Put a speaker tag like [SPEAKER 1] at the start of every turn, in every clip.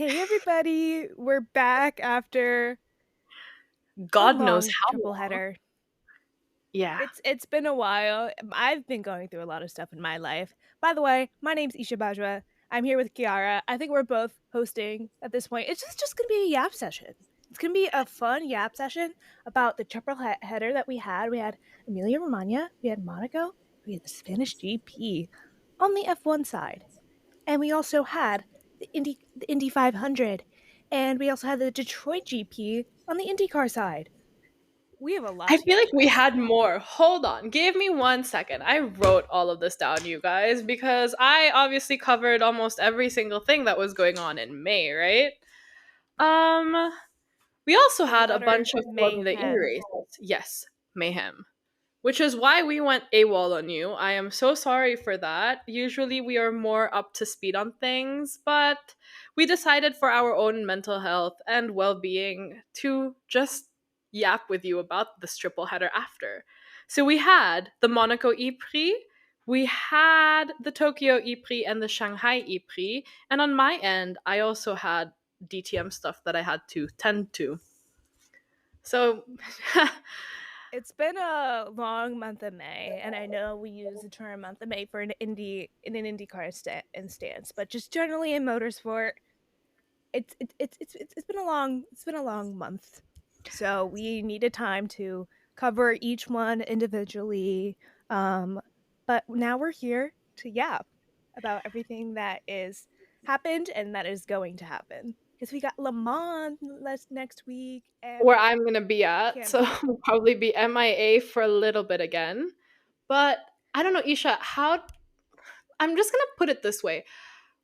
[SPEAKER 1] Hey everybody, we're back after a
[SPEAKER 2] God knows
[SPEAKER 1] long
[SPEAKER 2] how
[SPEAKER 1] triple
[SPEAKER 2] long.
[SPEAKER 1] header.
[SPEAKER 2] Yeah.
[SPEAKER 1] It's been a while. I've been going through a lot of stuff in my life. By the way, my name's Isha Bajwa. I'm here with Chiara. I think we're both hosting at this point. It's just gonna be a yap session. It's gonna be a fun yap session about the triple header that we had. We had Emilia Romagna, we had Monaco, we had the Spanish GP on the F1 side, and we also had the Indy 500, and we also had the Detroit GP on the IndyCar side. We have a lot
[SPEAKER 2] I
[SPEAKER 1] to
[SPEAKER 2] feel
[SPEAKER 1] get
[SPEAKER 2] like we
[SPEAKER 1] through.
[SPEAKER 2] had more. Hold on. Give me 1 second. I wrote all of this down, you guys, because I obviously covered almost every single thing that was going on in May, right? Um, we also
[SPEAKER 1] The
[SPEAKER 2] had a
[SPEAKER 1] letter
[SPEAKER 2] bunch of Formula E
[SPEAKER 1] mayhem.
[SPEAKER 2] races. Yes, mayhem. Which is why we went AWOL on you. I am so sorry for that. Usually we are more up to speed on things, but we decided for our own mental health and well being to just yap with you about this triple header after. So we had the Monaco E-Prix, we had the Tokyo E-Prix and the Shanghai E-Prix, and on my end, I also had DTM stuff that I had to tend to. So
[SPEAKER 1] It's been a long month of May, and I know we use the term month of May for an IndyCar instance, but just generally in motorsport, it's been a long month. So we needed time to cover each one individually. Um, but now we're here to yap about everything that is happened and that is going to happen. Because we got Le Mans next week, and
[SPEAKER 2] where I'm gonna be at.
[SPEAKER 1] can't
[SPEAKER 2] So
[SPEAKER 1] wait.
[SPEAKER 2] we'll probably be MIA for a little bit again. But I don't know, Isha, how I'm just gonna put it this way.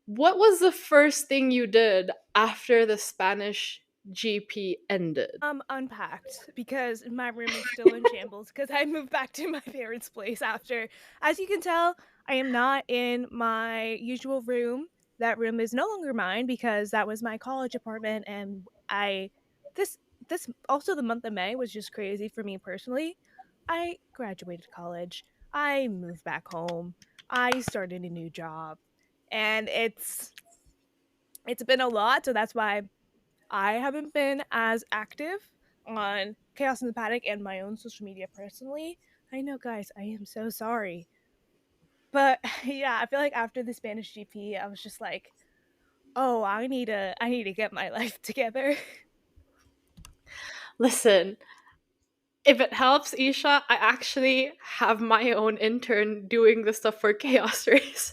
[SPEAKER 2] What was the first thing you did after the Spanish GP ended?
[SPEAKER 1] Unpacked because my room is still in shambles because I moved back to my parents' place after. As you can tell, I am not in my usual room. That room is no longer mine because that was my college apartment, and I this this also the month of May was just crazy for me personally. I graduated college. I moved back home. I started a new job, and it's been a lot, so that's why I haven't been as active on Chaos in the Paddock and my own social media personally. I know, guys, I am so sorry. But yeah, I feel like after the Spanish GP, I was just like, oh, I need to get my life together.
[SPEAKER 2] Listen, if it helps, Isha, I actually have my own intern doing the stuff for Chaos Race.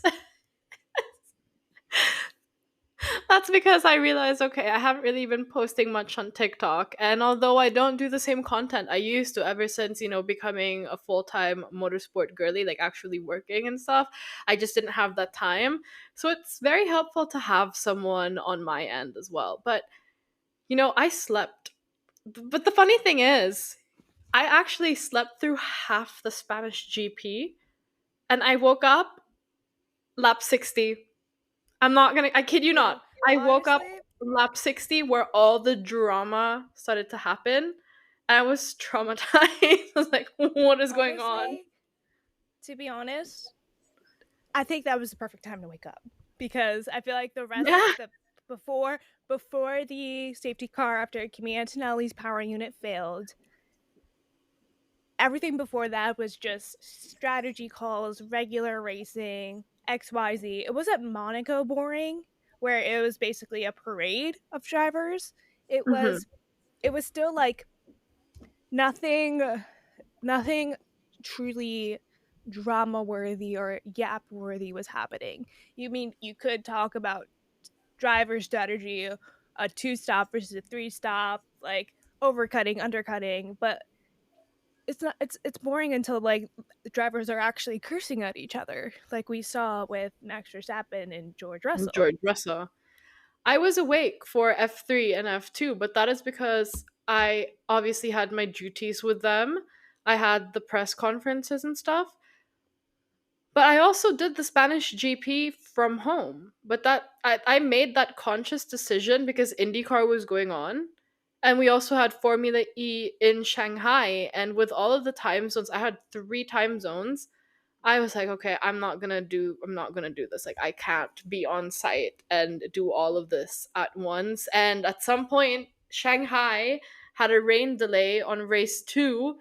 [SPEAKER 2] That's because I realized, okay, I haven't really been posting much on TikTok. And although I don't do the same content I used to ever since, becoming a full time motorsport girly, like actually working and stuff, I just didn't have that time. So it's very helpful to have someone on my end as well. But, I slept. But the funny thing is, I actually slept through half the Spanish GP and I woke up lap 60. I kid you
[SPEAKER 1] Yeah,
[SPEAKER 2] not. I woke up
[SPEAKER 1] honestly,
[SPEAKER 2] lap 60 where all the drama started to happen. I was traumatized. I was like, what is going on?
[SPEAKER 1] honestly, to be honest, I think that was the perfect time to wake up because I feel like the rest
[SPEAKER 2] Yeah.
[SPEAKER 1] the before before the safety car after Kimi Antonelli's power unit failed, everything before that was just strategy calls, regular racing, XYZ. It wasn't Monaco boring, where it was basically a parade of drivers. It
[SPEAKER 2] Hmm.
[SPEAKER 1] was it was still like nothing nothing truly drama worthy or yap worthy was happening. You mean you could talk about driver strategy, a two stop versus a three stop, like overcutting, undercutting, but it's boring until like the drivers are actually cursing at each other, like we saw with Max Verstappen and George Russell.
[SPEAKER 2] George Russell. I was awake for F3 and F2, but that is because I obviously had my duties with them. I had the press conferences and stuff. But I also did the Spanish GP from home. But I made that conscious decision because IndyCar was going on. And we also had Formula E in Shanghai. And with all of the time zones, I had three time zones. I was like, okay, I'm not gonna do this. Like, I can't be on site and do all of this at once. And at some point, Shanghai had a rain delay on race two,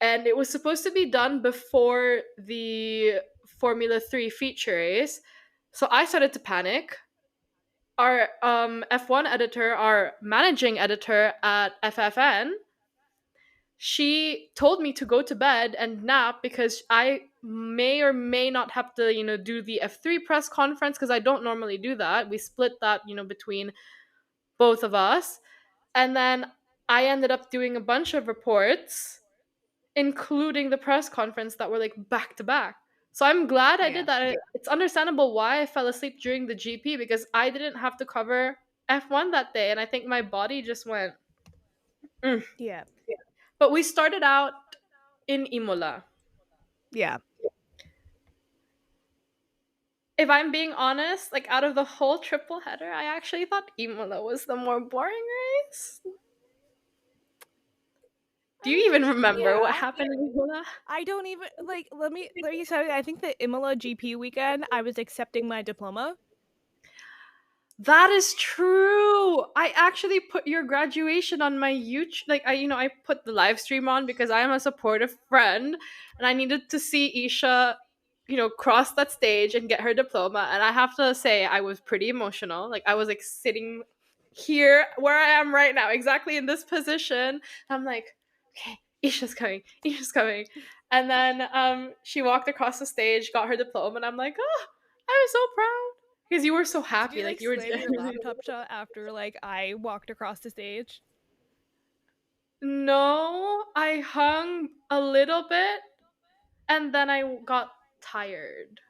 [SPEAKER 2] and it was supposed to be done before the Formula 3 feature race. So I started to panic. Our F1 editor, our managing editor at FFN, she told me to go to bed and nap because I may or may not have to, do the F3 press conference because I don't normally do that. We split that, between both of us. And then I ended up doing a bunch of reports, including the press conference that were like back to back. So I'm glad I did
[SPEAKER 1] Yeah.
[SPEAKER 2] that. It's understandable why I fell asleep during the GP because I didn't have to cover F1 that day. And I think my body just went, "Mm."
[SPEAKER 1] Yeah.
[SPEAKER 2] But we started out in Imola.
[SPEAKER 1] Yeah.
[SPEAKER 2] If I'm being honest, like out of the whole triple header, I actually thought Imola was the more boring race. Do
[SPEAKER 1] I
[SPEAKER 2] you even
[SPEAKER 1] mean,
[SPEAKER 2] remember what
[SPEAKER 1] yeah.
[SPEAKER 2] happened in Imola?
[SPEAKER 1] I don't even like let me tell you, I think the Imola GP weekend I was accepting my diploma.
[SPEAKER 2] That is true. I actually put your graduation on my YouTube. Like I put the live stream on because I am a supportive friend, and I needed to see Isha, cross that stage and get her diploma. And I have to say, I was pretty emotional. Like I was like sitting here where I am right now, exactly in this position. I'm like, okay, Isha's coming. Isha's coming. And then she walked across the stage, got her diploma, and I'm like, oh, I'm so proud. Because you were so
[SPEAKER 1] Did you
[SPEAKER 2] happy,
[SPEAKER 1] like
[SPEAKER 2] like you were
[SPEAKER 1] slam your
[SPEAKER 2] genuinely.
[SPEAKER 1] laptop shut after like I walked across the stage?
[SPEAKER 2] No, I hung a little bit and then I got tired.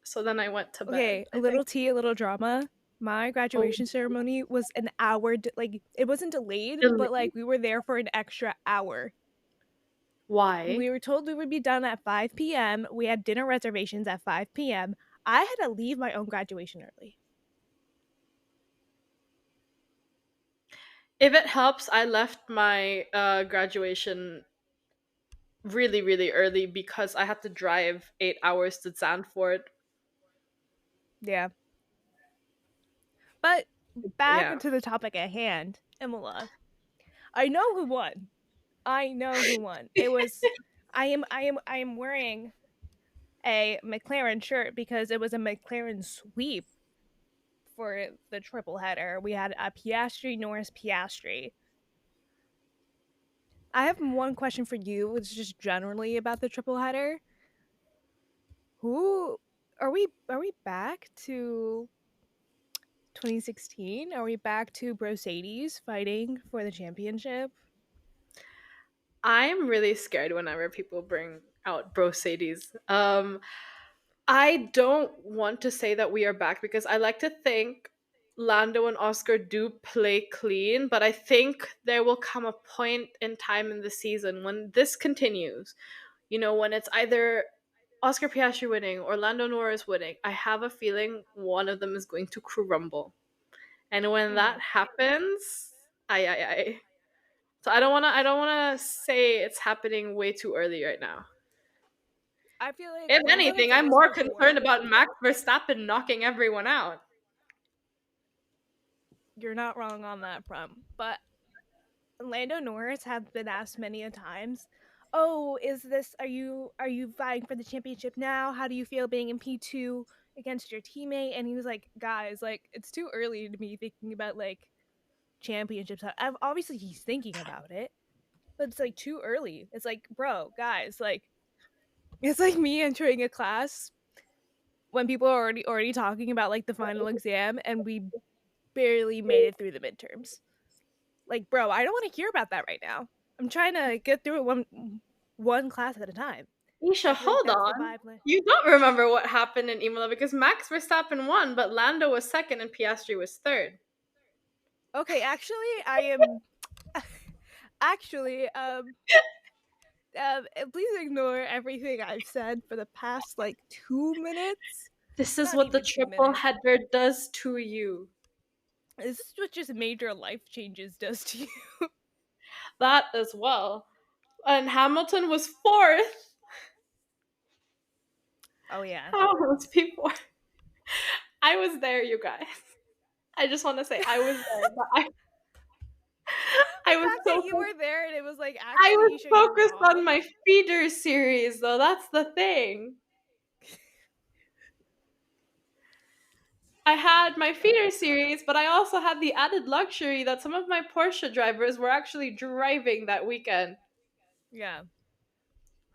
[SPEAKER 2] So then I went to bed.
[SPEAKER 1] Okay, a
[SPEAKER 2] I think.
[SPEAKER 1] little tea, a little drama. My
[SPEAKER 2] Oh,
[SPEAKER 1] graduation ceremony was an hour, like it wasn't delayed, but
[SPEAKER 2] delete.
[SPEAKER 1] like we were there for an extra hour.
[SPEAKER 2] Why?
[SPEAKER 1] We were told we would be done at 5 p.m. We had dinner reservations at 5 p.m. I had to leave my own graduation early.
[SPEAKER 2] If it helps, I left my graduation really, really early because I had to drive 8 hours to Zandvoort.
[SPEAKER 1] Yeah. But back
[SPEAKER 2] Yeah.
[SPEAKER 1] to the topic at hand, Imola. I know who won. I know who won. It was I am wearing a McLaren shirt because it was a McLaren sweep for the triple header. We had a Piastri, Norris, Piastri. I have one question for you. It's just generally about the triple header. Who are we back to 2016? Are we back to Mercedes fighting for the championship?
[SPEAKER 2] I'm really scared whenever people bring out Brocades. I don't want to say that we are back because I like to think Lando and Oscar do play clean, but I think there will come a point in time in the season when this continues. When it's either Oscar Piastri winning or Lando Norris winning, I have a feeling one of them is going to crumble. And when
[SPEAKER 1] Hmm.
[SPEAKER 2] that happens, I. So I don't wanna say it's happening way too early right now.
[SPEAKER 1] I feel like
[SPEAKER 2] If
[SPEAKER 1] we've gone
[SPEAKER 2] anything,
[SPEAKER 1] through
[SPEAKER 2] I'm
[SPEAKER 1] this
[SPEAKER 2] more concerned
[SPEAKER 1] before.
[SPEAKER 2] about Max Verstappen knocking everyone out.
[SPEAKER 1] You're not wrong on that front. But Lando Norris has been asked many a times, "Oh, is this are you vying for the championship now? How do you feel being in P2 against your teammate?" And he was like, "Guys, like it's too early to be thinking about like championships." Obviously he's thinking about it, but it's like too early. It's like, "Bro, guys, like it's like me entering a class when people are already talking about like the final exam and we barely made it through the midterms." Like, bro, I don't want to hear about that right now. I'm trying to get through it one class at a time.
[SPEAKER 2] Isha,
[SPEAKER 1] I feel like
[SPEAKER 2] hold
[SPEAKER 1] that's the
[SPEAKER 2] on.
[SPEAKER 1] vibe.
[SPEAKER 2] You don't remember what happened in Imola because Max Verstappen won, but Lando was second and Piastri was third.
[SPEAKER 1] Okay, actually, I am actually please ignore everything I've said for the past like 2 minutes.
[SPEAKER 2] This is
[SPEAKER 1] Not
[SPEAKER 2] what the
[SPEAKER 1] even two
[SPEAKER 2] triple
[SPEAKER 1] minutes.
[SPEAKER 2] header does to you.
[SPEAKER 1] This is what just major life changes does to you.
[SPEAKER 2] That as well. And Hamilton was fourth.
[SPEAKER 1] Oh, yeah.
[SPEAKER 2] How those people I was there, you guys. I just want to say I was there, but I
[SPEAKER 1] The
[SPEAKER 2] was
[SPEAKER 1] fact that
[SPEAKER 2] so
[SPEAKER 1] you were there and it was like,
[SPEAKER 2] I
[SPEAKER 1] "Actually,
[SPEAKER 2] was
[SPEAKER 1] Isha, you're
[SPEAKER 2] focused on
[SPEAKER 1] wrong."
[SPEAKER 2] my feeder series though. That's the thing. I
[SPEAKER 1] Oh
[SPEAKER 2] had
[SPEAKER 1] my
[SPEAKER 2] my
[SPEAKER 1] god.
[SPEAKER 2] feeder series, but I also had the added luxury that some of my Porsche drivers were actually driving that weekend.
[SPEAKER 1] Yeah.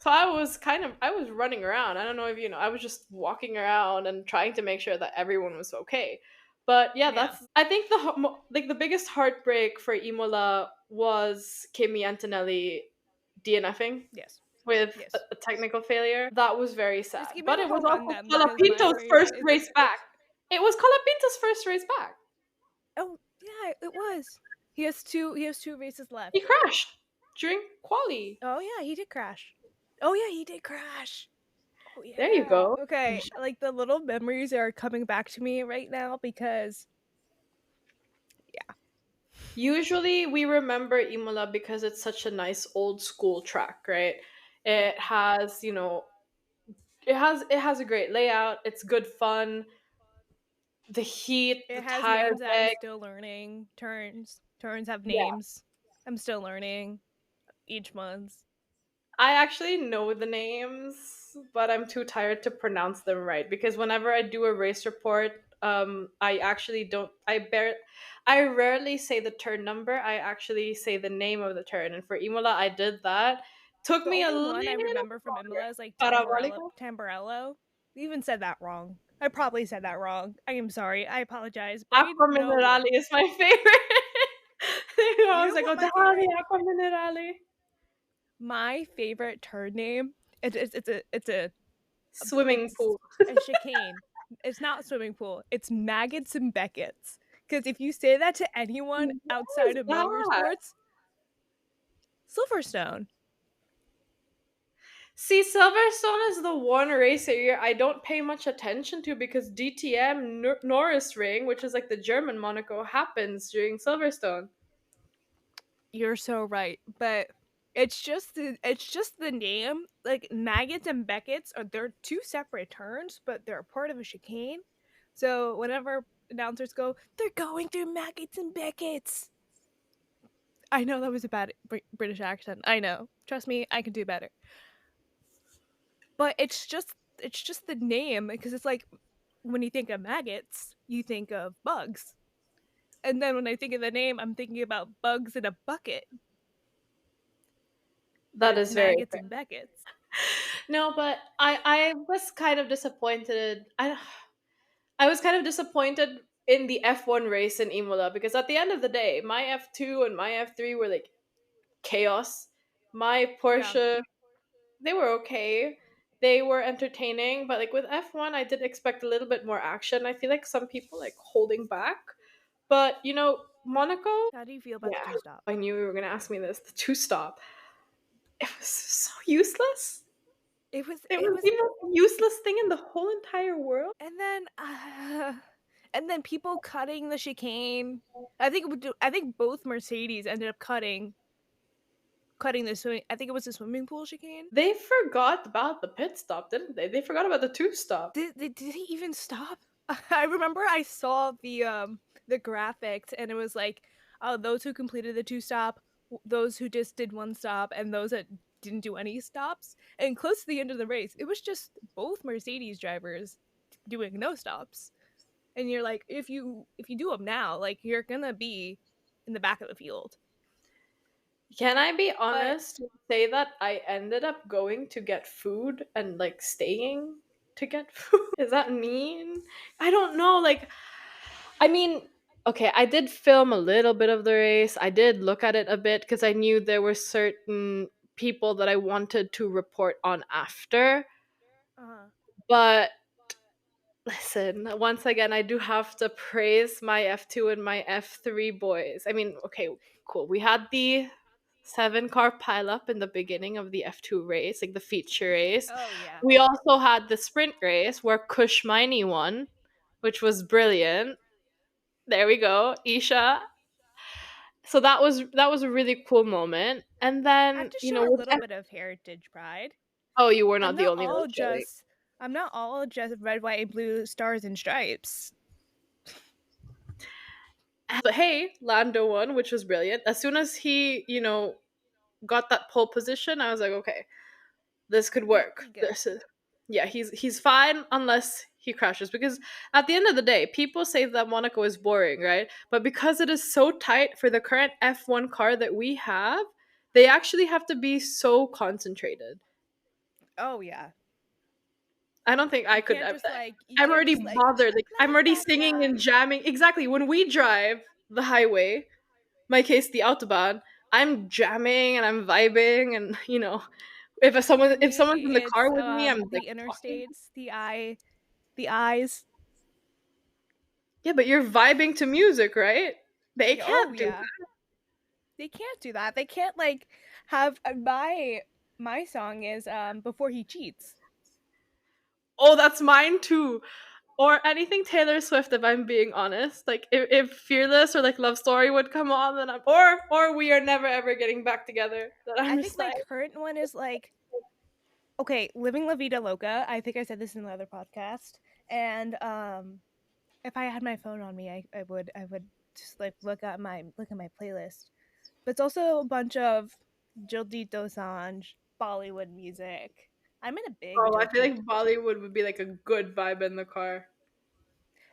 [SPEAKER 2] So I was running around. I don't know if you know. I was just walking around and trying to make sure that everyone was okay. But yeah,
[SPEAKER 1] Yeah.
[SPEAKER 2] that's I think like the biggest heartbreak for Imola was Kimi Antonelli DNFing
[SPEAKER 1] Yes.
[SPEAKER 2] with
[SPEAKER 1] Yes.
[SPEAKER 2] a technical failure. That was very
[SPEAKER 1] Just
[SPEAKER 2] sad.
[SPEAKER 1] give me
[SPEAKER 2] But
[SPEAKER 1] the
[SPEAKER 2] it was
[SPEAKER 1] whole
[SPEAKER 2] also
[SPEAKER 1] rundown because my
[SPEAKER 2] Colapinto's
[SPEAKER 1] brain
[SPEAKER 2] first
[SPEAKER 1] is.
[SPEAKER 2] race back. It was Colapinto's first race back.
[SPEAKER 1] Oh, yeah, it was. He has two races
[SPEAKER 2] He
[SPEAKER 1] left.
[SPEAKER 2] crashed during quali.
[SPEAKER 1] Oh, yeah, he did crash. Oh, yeah, he did crash. Oh,
[SPEAKER 2] There you
[SPEAKER 1] yeah.
[SPEAKER 2] go.
[SPEAKER 1] Okay, like, the little memories are coming back to me right now because yeah.
[SPEAKER 2] Usually we remember Imola because it's such a nice old school track, right? It
[SPEAKER 1] Yeah.
[SPEAKER 2] has, it has a great layout, it's good fun, the heat, the
[SPEAKER 1] It has
[SPEAKER 2] tire
[SPEAKER 1] names that I'm
[SPEAKER 2] deck.
[SPEAKER 1] still learning. Turns have
[SPEAKER 2] Yeah.
[SPEAKER 1] names. I'm still learning each month.
[SPEAKER 2] I actually know the names, but I'm too tired to pronounce them right because whenever I do a race report, I actually don't I rarely say the turn number. I actually say the name of the turn. And for Imola, I did that. Took
[SPEAKER 1] The
[SPEAKER 2] me a
[SPEAKER 1] only
[SPEAKER 2] little
[SPEAKER 1] one I remember from
[SPEAKER 2] longer.
[SPEAKER 1] Imola is like Tamborello.
[SPEAKER 2] Parabolico?
[SPEAKER 1] Tamborello. We even said that wrong. I probably said that wrong. I am sorry. I apologize. Brain,
[SPEAKER 2] Acqua
[SPEAKER 1] no
[SPEAKER 2] Minerale
[SPEAKER 1] worries.
[SPEAKER 2] is my favorite. I
[SPEAKER 1] You
[SPEAKER 2] was
[SPEAKER 1] know
[SPEAKER 2] like, oh,
[SPEAKER 1] what my
[SPEAKER 2] Dahali,
[SPEAKER 1] favorite
[SPEAKER 2] Acqua Minerale.
[SPEAKER 1] my favorite turn name?
[SPEAKER 2] Swimming
[SPEAKER 1] It's
[SPEAKER 2] pool.
[SPEAKER 1] a chicane. It's not swimming pool. It's maggots and Beckett's. Because if you say that to anyone
[SPEAKER 2] What
[SPEAKER 1] outside
[SPEAKER 2] is
[SPEAKER 1] of
[SPEAKER 2] that?
[SPEAKER 1] motorsports, Silverstone.
[SPEAKER 2] See, Silverstone is the one race area I don't pay much attention to because DTM Norris Ring, which is like the German Monaco, happens during Silverstone.
[SPEAKER 1] You're so right, but it's just the name. Like maggots and Beckett's are they're two separate turns, but they're part of a chicane. So whenever announcers go, they're going through maggots and Beckett's. I know that was a bad British accent. I know. Trust me, I can do better. But it's just the name because it's like when you think of maggots, you think of bugs. And then when I think of the name, I'm thinking about bugs in a bucket, but
[SPEAKER 2] That
[SPEAKER 1] it's
[SPEAKER 2] is very
[SPEAKER 1] maggots
[SPEAKER 2] fair.
[SPEAKER 1] and Beckett's.
[SPEAKER 2] No, but I was kind of disappointed. I was kind of disappointed in the F1 race in Imola because at the end of the day, my F2 and my F3 were like chaos. My
[SPEAKER 1] Yeah.
[SPEAKER 2] Porsche, they were okay. They were entertaining, but like with F1, I did expect a little bit more action. I feel like some people like holding back. But Monaco,
[SPEAKER 1] How do you feel about the
[SPEAKER 2] yeah,
[SPEAKER 1] two stop?
[SPEAKER 2] I knew you were gonna ask me this. The two stop, it was so useless.
[SPEAKER 1] It was
[SPEAKER 2] It
[SPEAKER 1] it
[SPEAKER 2] was
[SPEAKER 1] was
[SPEAKER 2] the most useless thing in the whole entire world.
[SPEAKER 1] and then and then people cutting the chicane. I think both Mercedes ended up cutting the swimming. I think it was the swimming pool chicane.
[SPEAKER 2] They forgot about the pit stop, didn't they? They forgot about the two stop.
[SPEAKER 1] Did he even stop? I remember I saw the graphics and it was like, oh, those who completed the two stop, those who just did one stop, and those that didn't do any stops. And close to the end of the race, it was just both Mercedes drivers doing no stops. And you're like, if you do them now, like you're gonna be in the back of the field.
[SPEAKER 2] Can I be
[SPEAKER 1] But
[SPEAKER 2] honest and say that I ended up going to get food and like staying to get food? Is that mean? I don't know. Like, I mean, okay, I did film a little bit of the race. I did look at it a bit because I knew there were certain people that I wanted to report on after.
[SPEAKER 1] uh,
[SPEAKER 2] But listen, once again, I do have to praise my F2 and my F3 boys. I mean, okay, cool. We had the 7 car pileup in the beginning of the F2 race, like the feature race.
[SPEAKER 1] oh yeah,
[SPEAKER 2] We also had the sprint race where Kush Miney won, which was brilliant. There we go, Isha. So that was a really cool moment. And
[SPEAKER 1] I have
[SPEAKER 2] then,
[SPEAKER 1] to share a
[SPEAKER 2] with
[SPEAKER 1] little bit of heritage pride.
[SPEAKER 2] oh, you were
[SPEAKER 1] I'm
[SPEAKER 2] not the
[SPEAKER 1] not
[SPEAKER 2] only one
[SPEAKER 1] all
[SPEAKER 2] showing.
[SPEAKER 1] just. I'm not all just red, white, and blue stars and stripes.
[SPEAKER 2] But hey, Lando won, which was brilliant. As soon as he, got that pole position, I was like, okay, this could
[SPEAKER 1] Yeah,
[SPEAKER 2] work.
[SPEAKER 1] he good.
[SPEAKER 2] This is Yeah, he's fine unless he crashes, because at the end of the day, people say that Monaco is boring, right? But because it is so tight for the current F1 car that we have, they actually have to be so concentrated.
[SPEAKER 1] Oh yeah.
[SPEAKER 2] I don't think I
[SPEAKER 1] You
[SPEAKER 2] could.
[SPEAKER 1] can't just like you
[SPEAKER 2] I'm
[SPEAKER 1] can't
[SPEAKER 2] already
[SPEAKER 1] just like
[SPEAKER 2] bothered. Like, I'm
[SPEAKER 1] blah
[SPEAKER 2] already
[SPEAKER 1] blah
[SPEAKER 2] singing
[SPEAKER 1] blah.
[SPEAKER 2] and jamming. Exactly. When we drive the highway, my case the autobahn, I'm jamming and I'm vibing, and if
[SPEAKER 1] For
[SPEAKER 2] someone's in
[SPEAKER 1] me,
[SPEAKER 2] the car
[SPEAKER 1] it's
[SPEAKER 2] with me, I'm like
[SPEAKER 1] the
[SPEAKER 2] talking.
[SPEAKER 1] interstates, the eyes.
[SPEAKER 2] Yeah, but you're vibing to music, right? They
[SPEAKER 1] Yeah, oh
[SPEAKER 2] can't do
[SPEAKER 1] yeah.
[SPEAKER 2] that.
[SPEAKER 1] They can't do that. They can't like have my song is before he cheats.
[SPEAKER 2] Oh, that's mine too. Or anything Taylor Swift, if I'm being honest. Like, if Fearless or like Love Story would come on, then I'm or We Are Never Ever Getting Back Together. Then I'm
[SPEAKER 1] I think
[SPEAKER 2] just
[SPEAKER 1] my
[SPEAKER 2] like,
[SPEAKER 1] current one is like okay, Living La Vida Loca. I think I said this in the other podcast. And if I had my phone on me, I would just like look at my playlist. But it's also a bunch of Jildi Dosanjh Bollywood music. I'm in a big
[SPEAKER 2] oh, I feel
[SPEAKER 1] Jildi.
[SPEAKER 2] like Bollywood would be like a good vibe in the car.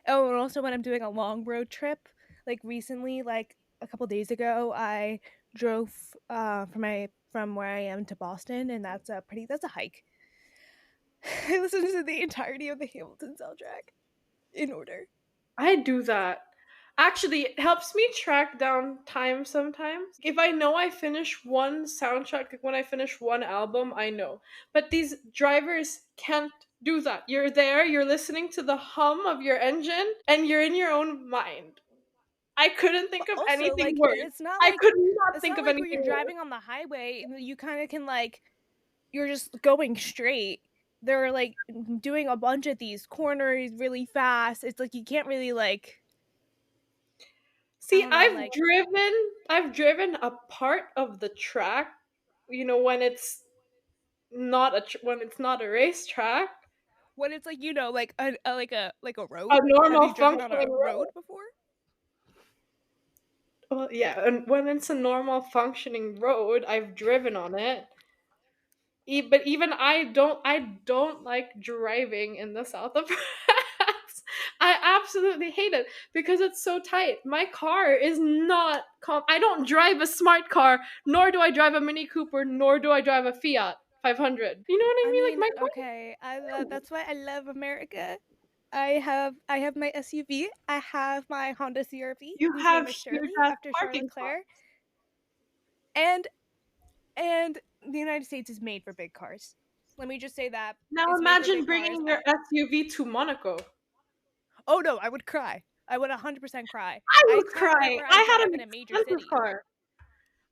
[SPEAKER 1] Oh, and also when I'm doing a long road trip, like recently, like a couple days ago, I drove from where I am to Boston, and that's a hike. I listened to the entirety of the Hamilton soundtrack in order.
[SPEAKER 2] I do that. Actually, it helps me track down time sometimes. If I know I finish one soundtrack, like when I finish one album, I know. But these drivers can't do that. You're there, you're listening to the hum of your engine, and you're in your own mind. I couldn't think
[SPEAKER 1] But
[SPEAKER 2] of
[SPEAKER 1] also,
[SPEAKER 2] anything
[SPEAKER 1] like,
[SPEAKER 2] worse. I could not
[SPEAKER 1] it's
[SPEAKER 2] think
[SPEAKER 1] not
[SPEAKER 2] of
[SPEAKER 1] like where
[SPEAKER 2] anything
[SPEAKER 1] you're
[SPEAKER 2] worse.
[SPEAKER 1] driving on the highway and you kind of can like you're just going straight. They're like doing a bunch of these corners really fast. It's like you can't really like I
[SPEAKER 2] See,
[SPEAKER 1] don't know, like
[SPEAKER 2] I've driven a part of the track, when when it's not a racetrack,
[SPEAKER 1] when it's like like like a
[SPEAKER 2] a
[SPEAKER 1] road. Have
[SPEAKER 2] normal
[SPEAKER 1] you driven on a
[SPEAKER 2] functioning
[SPEAKER 1] road
[SPEAKER 2] road.
[SPEAKER 1] before?
[SPEAKER 2] Well, yeah, and when it's a normal functioning road, I've driven on it. But even I don't like driving in the south of France. I absolutely hate it because it's so tight. My car is not I don't drive a smart car, nor do I drive a Mini Cooper, nor do I drive a Fiat 500. You know what I
[SPEAKER 1] I
[SPEAKER 2] mean? Like,
[SPEAKER 1] mean,
[SPEAKER 2] my
[SPEAKER 1] okay,
[SPEAKER 2] car.
[SPEAKER 1] that's why I love America. I have my SUV. I have my Honda CRV,
[SPEAKER 2] You
[SPEAKER 1] whose name
[SPEAKER 2] have
[SPEAKER 1] is
[SPEAKER 2] huge
[SPEAKER 1] Shirley
[SPEAKER 2] ass
[SPEAKER 1] after Charles
[SPEAKER 2] parking
[SPEAKER 1] Leclerc,
[SPEAKER 2] spots.
[SPEAKER 1] and and the United States is made for big cars. Let me just say that
[SPEAKER 2] Now
[SPEAKER 1] it's made for
[SPEAKER 2] imagine
[SPEAKER 1] big cars.
[SPEAKER 2] bringing your SUV to Monaco.
[SPEAKER 1] Oh no, I would cry. I would 100% cry.
[SPEAKER 2] I
[SPEAKER 1] I
[SPEAKER 2] would
[SPEAKER 1] cry
[SPEAKER 2] cry.
[SPEAKER 1] whenever I
[SPEAKER 2] I had
[SPEAKER 1] drive
[SPEAKER 2] an
[SPEAKER 1] in a major
[SPEAKER 2] expensive
[SPEAKER 1] city.
[SPEAKER 2] car.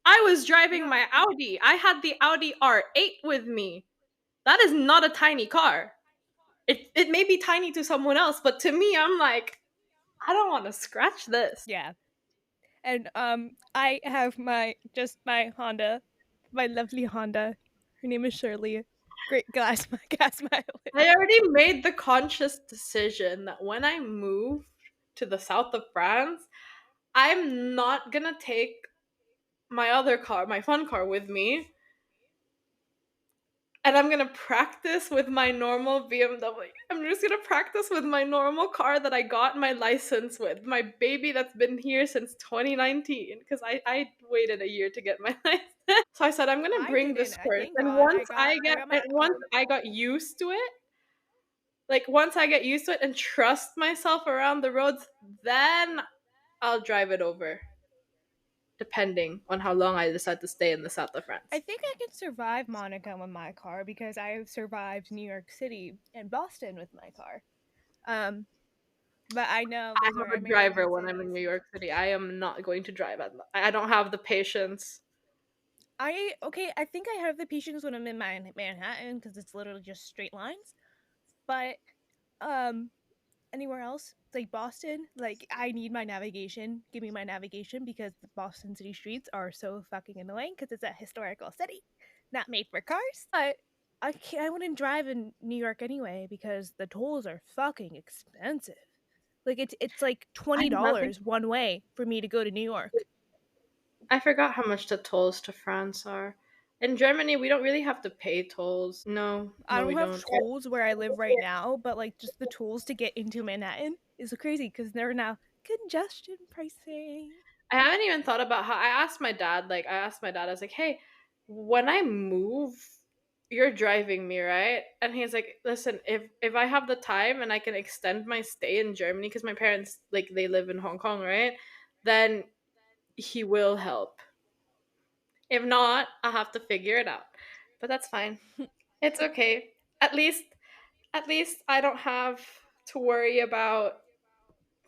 [SPEAKER 2] I was
[SPEAKER 1] You
[SPEAKER 2] driving
[SPEAKER 1] know,
[SPEAKER 2] my Audi. I had the Audi R8 with me. That is not a tiny car. It may be tiny to someone else, but to me, I'm like, I don't want to scratch this.
[SPEAKER 1] yeah. And I have my Honda, my lovely Honda. Her name is Shirley. Great gas
[SPEAKER 2] I
[SPEAKER 1] mileage.
[SPEAKER 2] already made the conscious decision that when I move to the south of France, I'm not gonna take my other car, my fun car, with me, and I'm gonna practice with my normal BMW. I'm just gonna practice with my normal car that I got my license with, my baby that's been here since 2019, because I waited a year to get my license. So I said I'm gonna
[SPEAKER 1] I
[SPEAKER 2] bring
[SPEAKER 1] didn't.
[SPEAKER 2] this
[SPEAKER 1] I
[SPEAKER 2] first,
[SPEAKER 1] thank
[SPEAKER 2] and
[SPEAKER 1] God. I got my
[SPEAKER 2] once I got used to it, like once I get used to it and trust myself around the roads, then I'll drive it over, depending on how long I decide to stay in the south of
[SPEAKER 1] I
[SPEAKER 2] France.
[SPEAKER 1] think I can survive Monaco in my car because I've survived New York City and Boston with my car. Um, but I know
[SPEAKER 2] I
[SPEAKER 1] those are
[SPEAKER 2] have a driver
[SPEAKER 1] American
[SPEAKER 2] when I'm in
[SPEAKER 1] cities.
[SPEAKER 2] New York City. I am not going to drive. I don't have the patience.
[SPEAKER 1] I think I have the patience when I'm in Manhattan because it's literally just straight lines. But um, anywhere else, like Boston, like I need my navigation. Give me my navigation because the Boston city streets are so fucking annoying because it's a historical city, not made for cars. But I wouldn't drive in New York anyway because the tolls are fucking expensive. Like it's like
[SPEAKER 2] I did not think.
[SPEAKER 1] $20 one way for me to go to New York.
[SPEAKER 2] I forgot how much the tolls to France are. In Germany, we don't really have to pay tolls. No,
[SPEAKER 1] I
[SPEAKER 2] no, we
[SPEAKER 1] don't have
[SPEAKER 2] don't.
[SPEAKER 1] tolls where I live right now, but like just the tolls to get into Manhattan is crazy because they're now congestion pricing.
[SPEAKER 2] I haven't even thought about how I asked my dad, I was like, hey, when I move, you're driving me, right? And he's like, listen, if I have the time and I can extend my stay in Germany, because my parents, like, they live in Hong Kong, right? Then he will help. If not, I'll have to figure it out. But that's fine. It's okay. At least at least I don't have to worry about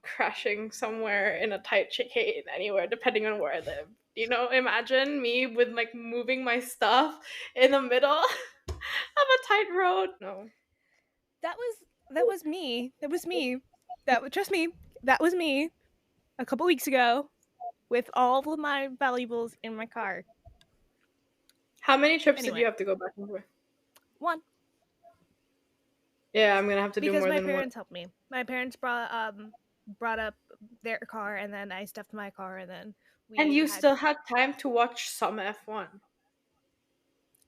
[SPEAKER 2] crashing somewhere in a tight chicane anywhere, depending on where I live. You know, imagine me with like moving my stuff in the middle of a tight road. No.
[SPEAKER 1] That was me. That was me. That was trust me. That was me a couple weeks ago with all of my valuables in my car.
[SPEAKER 2] How many trips did you
[SPEAKER 1] Anyway,
[SPEAKER 2] have to go back and forth?
[SPEAKER 1] one
[SPEAKER 2] Yeah, I'm gonna have to do
[SPEAKER 1] because
[SPEAKER 2] more
[SPEAKER 1] my
[SPEAKER 2] than one.
[SPEAKER 1] parents helped me. My parents brought up their car and then I stuffed my car and then
[SPEAKER 2] And
[SPEAKER 1] we
[SPEAKER 2] you
[SPEAKER 1] had
[SPEAKER 2] still had time to watch some F1.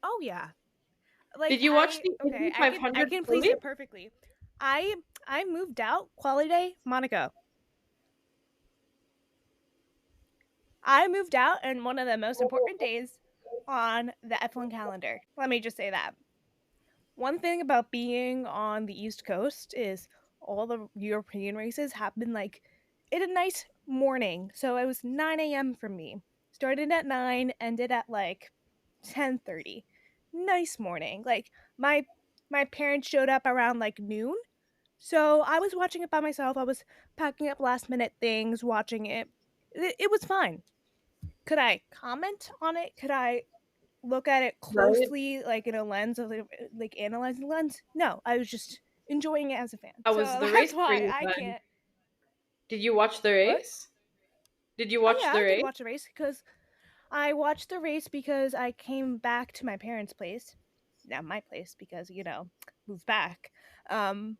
[SPEAKER 1] oh yeah. Like
[SPEAKER 2] Did you watch
[SPEAKER 1] I
[SPEAKER 2] the
[SPEAKER 1] okay,
[SPEAKER 2] Indy
[SPEAKER 1] I
[SPEAKER 2] 500
[SPEAKER 1] can place
[SPEAKER 2] fully?
[SPEAKER 1] it perfectly. I I moved out quality day Monaco. I moved out on one of the most important days on the F1 calendar. Let me just say that. One thing about being on the East Coast is all the European races happen like in a nice morning. So it was 9 a.m. for me. Started at 9, ended at like 10:30. Nice morning. Like my parents showed up around like noon. So I was watching it by myself. I was packing up last minute things, watching it. It was fine. Could I comment on it? Could I look at it
[SPEAKER 2] Right.
[SPEAKER 1] closely, like in a lens of like analyzing the lens? No, I was just enjoying it as a fan.
[SPEAKER 2] How
[SPEAKER 1] So
[SPEAKER 2] was the
[SPEAKER 1] that's
[SPEAKER 2] race for
[SPEAKER 1] why
[SPEAKER 2] you
[SPEAKER 1] I
[SPEAKER 2] then?
[SPEAKER 1] can't.
[SPEAKER 2] Did you watch the
[SPEAKER 1] What?
[SPEAKER 2] race? Did you
[SPEAKER 1] Oh
[SPEAKER 2] watch
[SPEAKER 1] yeah,
[SPEAKER 2] the
[SPEAKER 1] I did
[SPEAKER 2] race?
[SPEAKER 1] watch the race because I watched the race because I came back to my parents' place. Not my place because moved back. Um,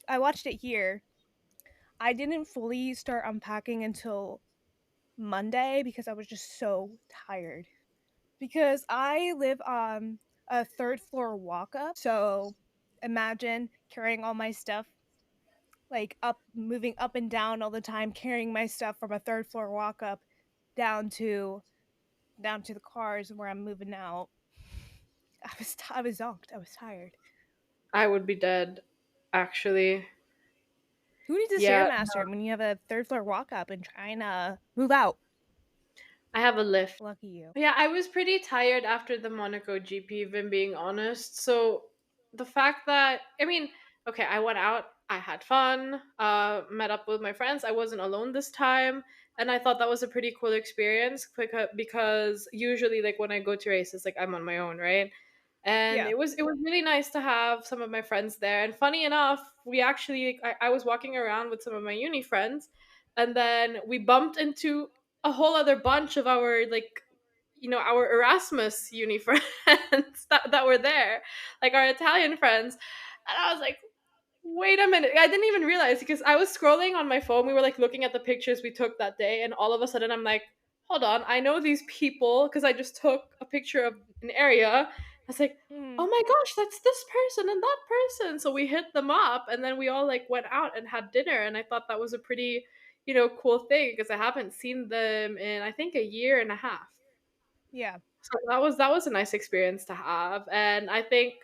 [SPEAKER 1] I watched it here. I didn't fully start unpacking until Monday because I was just so tired. Because I live on a third floor walk up. So imagine carrying all my stuff like up moving up and down all the time, carrying my stuff from a third floor walk up down to the cars where I'm moving out. I was zonked. I was tired.
[SPEAKER 2] I would be dead, actually.
[SPEAKER 1] Who needs a
[SPEAKER 2] Yeah,
[SPEAKER 1] stairmaster when you have a third floor walk up and trying to move out?
[SPEAKER 2] I have a lift.
[SPEAKER 1] Lucky you.
[SPEAKER 2] Yeah, I was pretty tired after the Monaco GP, even being honest. So the fact that, I mean, okay, I went out, I had fun, met up with my friends. I wasn't alone this time, and I thought that was a pretty cool experience because usually, like, when I go to races, like, I'm on my own, right? And
[SPEAKER 1] Yeah.
[SPEAKER 2] it was really nice to have some of my friends there. And funny enough, we actually I was walking around with some of my uni friends, and then we bumped into a whole other bunch of our, like, our Erasmus uni friends that were there, like our Italian friends. And I was like, wait a minute. I didn't even realize because I was scrolling on my phone. We were like looking at the pictures we took that day, and all of a sudden I'm like, hold on, I know these people because I just took a picture of an area. I was like,
[SPEAKER 1] Mm,
[SPEAKER 2] oh my gosh, that's this person and that person. So we hit them up, and then we all like went out and had dinner. And I thought that was a pretty, cool thing because I haven't seen them in, I think, a year and a half.
[SPEAKER 1] yeah.
[SPEAKER 2] So that was a nice experience to have. And I think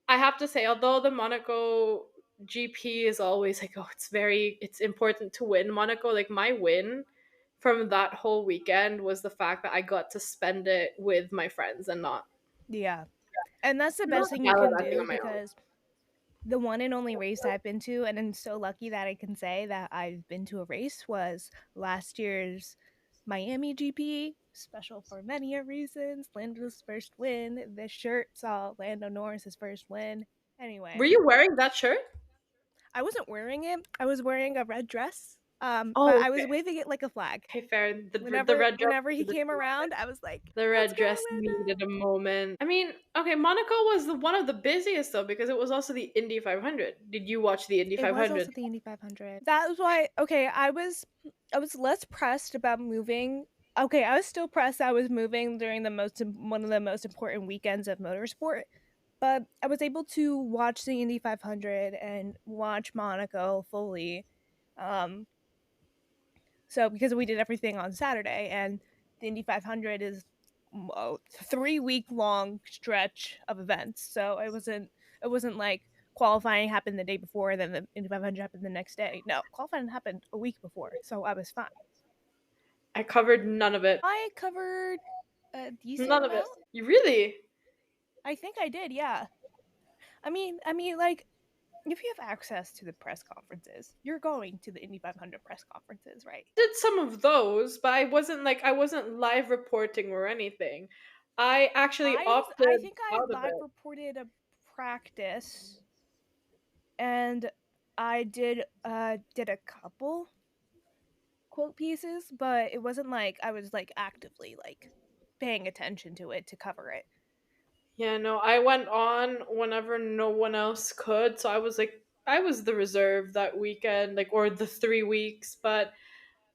[SPEAKER 2] I have to say, although the Monaco GP is always like, oh, it's important to win Monaco, like my win from that whole weekend was the fact that I got to spend it with my friends and
[SPEAKER 1] Yeah. And that's the
[SPEAKER 2] not
[SPEAKER 1] best thing you can
[SPEAKER 2] gallivanting
[SPEAKER 1] do
[SPEAKER 2] on my own.
[SPEAKER 1] because the one and only race I've been to, and I'm so lucky that I can say that I've been to a race, was last year's Miami GP. Special for many a reasons. Lando's first win. This shirt saw Lando Norris's first win. Anyway,
[SPEAKER 2] Were you wearing that shirt?
[SPEAKER 1] I wasn't wearing it. I was wearing a red dress. But
[SPEAKER 2] Oh,
[SPEAKER 1] I was
[SPEAKER 2] okay.
[SPEAKER 1] waving it like a flag.
[SPEAKER 2] Okay, fair. The
[SPEAKER 1] Whenever
[SPEAKER 2] red dress
[SPEAKER 1] whenever he
[SPEAKER 2] needed
[SPEAKER 1] came
[SPEAKER 2] a
[SPEAKER 1] around,
[SPEAKER 2] moment.
[SPEAKER 1] I was like,
[SPEAKER 2] The
[SPEAKER 1] "Let's
[SPEAKER 2] red
[SPEAKER 1] go,
[SPEAKER 2] dress needed a
[SPEAKER 1] Linda."
[SPEAKER 2] moment. I mean, okay, Monaco was one of the busiest though because it was also the Indy 500. Did you watch the Indy
[SPEAKER 1] It was
[SPEAKER 2] 500?
[SPEAKER 1] also the Indy 500. That was why okay, I was less pressed about moving. Okay, I was still pressed I was moving during one of the most important weekends of motorsport, but I was able to watch the Indy 500 and watch Monaco fully. Um, so because we did everything on Saturday, and the Indy 500 is a 3-week long stretch of events. So it wasn't like qualifying happened the day before, then the Indy 500 happened the next day. No, qualifying happened a week before, so I was fine.
[SPEAKER 2] I covered none of it.
[SPEAKER 1] I covered a decent
[SPEAKER 2] None of it.
[SPEAKER 1] amount.
[SPEAKER 2] You really?
[SPEAKER 1] I think I did, yeah. I mean, like if you have access to the press conferences, you're going to the Indy 500 press conferences, right?
[SPEAKER 2] Did some of those, but I wasn't live reporting or anything. I actually
[SPEAKER 1] I
[SPEAKER 2] opted
[SPEAKER 1] think I
[SPEAKER 2] out of
[SPEAKER 1] live
[SPEAKER 2] it.
[SPEAKER 1] reported a practice, and I did a couple quote pieces, but it wasn't like I was like actively like paying attention to it to cover it.
[SPEAKER 2] Yeah, no, I went on whenever no one else could, so I was the reserve that weekend, like or the 3 weeks, but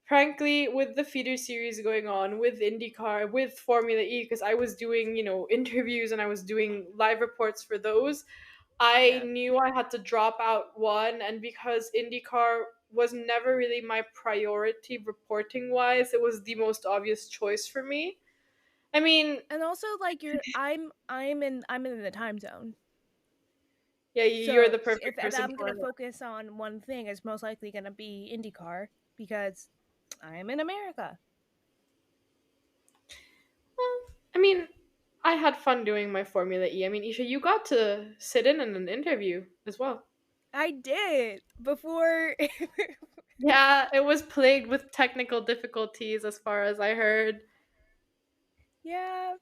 [SPEAKER 2] frankly, with the feeder series going on, with IndyCar, with Formula E, because I was doing, interviews and I was doing live reports for those, I
[SPEAKER 1] Yeah.
[SPEAKER 2] knew I had to drop out one. And because IndyCar was never really my priority reporting wise, it was the most obvious choice for me. I mean,
[SPEAKER 1] And also like I'm in the time zone.
[SPEAKER 2] yeah, you're
[SPEAKER 1] So
[SPEAKER 2] the perfect
[SPEAKER 1] if
[SPEAKER 2] person
[SPEAKER 1] I'm
[SPEAKER 2] for
[SPEAKER 1] gonna
[SPEAKER 2] it.
[SPEAKER 1] focus on one thing, it's most likely gonna be IndyCar because I'm in America.
[SPEAKER 2] Well, I mean, I had fun doing my Formula E. I mean, Isha, you got to sit in an interview as well.
[SPEAKER 1] I did before.
[SPEAKER 2] Yeah, it was plagued with technical difficulties as far as I heard.
[SPEAKER 1] Yeah,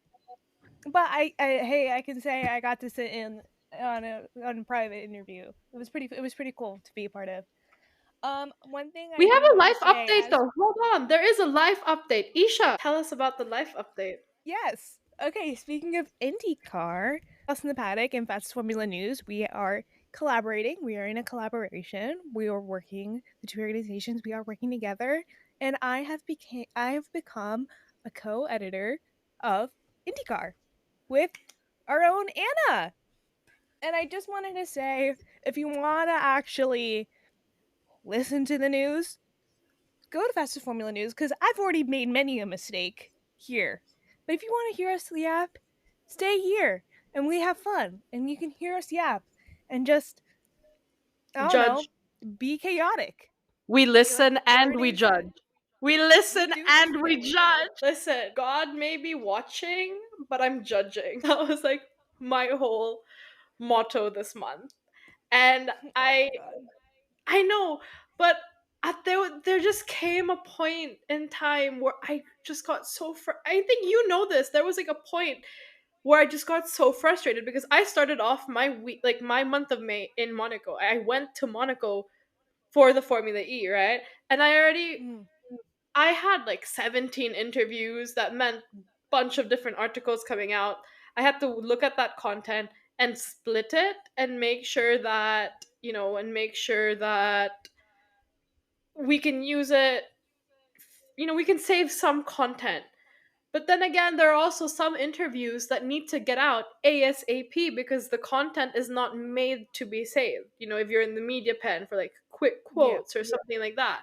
[SPEAKER 1] but hey, I can say I got to sit in on a private interview. It was pretty cool to be a part of. One thing I
[SPEAKER 2] We have
[SPEAKER 1] do
[SPEAKER 2] a
[SPEAKER 1] want to
[SPEAKER 2] life
[SPEAKER 1] say
[SPEAKER 2] update
[SPEAKER 1] as
[SPEAKER 2] though. Hold on. There is a life update. Isha, tell us about the life update.
[SPEAKER 1] yes. Okay, speaking of IndyCar, us in the paddock and Fast Formula News, we are collaborating. We are in a collaboration. We are working, the two organizations, we are working together, and I have become a co-editor of IndyCar with our own Anna. And I just wanted to say, if you want to actually listen to the news, go to Fastest Formula News because I've already made many a mistake here. But if you want to hear us yap, stay here and we have fun. And you can hear us yap and just, I don't know,
[SPEAKER 2] Judge.
[SPEAKER 1] be chaotic.
[SPEAKER 2] We
[SPEAKER 1] Like
[SPEAKER 2] listen
[SPEAKER 1] where
[SPEAKER 2] and
[SPEAKER 1] it
[SPEAKER 2] we
[SPEAKER 1] is that
[SPEAKER 2] judge. We
[SPEAKER 1] we
[SPEAKER 2] listen
[SPEAKER 1] do
[SPEAKER 2] and we
[SPEAKER 1] definitely.
[SPEAKER 2] judge. Listen, God may be watching, but I'm judging. That was like my whole motto this month. And
[SPEAKER 1] Oh my
[SPEAKER 2] I
[SPEAKER 1] god.
[SPEAKER 2] I know, but there just came a point in time where I just got so I think you know this. There was like a point where I just got so frustrated because I started off my week, like my month of May in Monaco. I went to Monaco for the Formula E, right? And
[SPEAKER 1] Mm,
[SPEAKER 2] I had like 17 interviews that meant bunch of different articles coming out. I had to look at that content and split it and make sure that, we can use it, we can save some content. But then again, there are also some interviews that need to get out ASAP because the content is not made to be saved. If you're in the media pen for like quick
[SPEAKER 1] yeah.
[SPEAKER 2] quotes or something like that.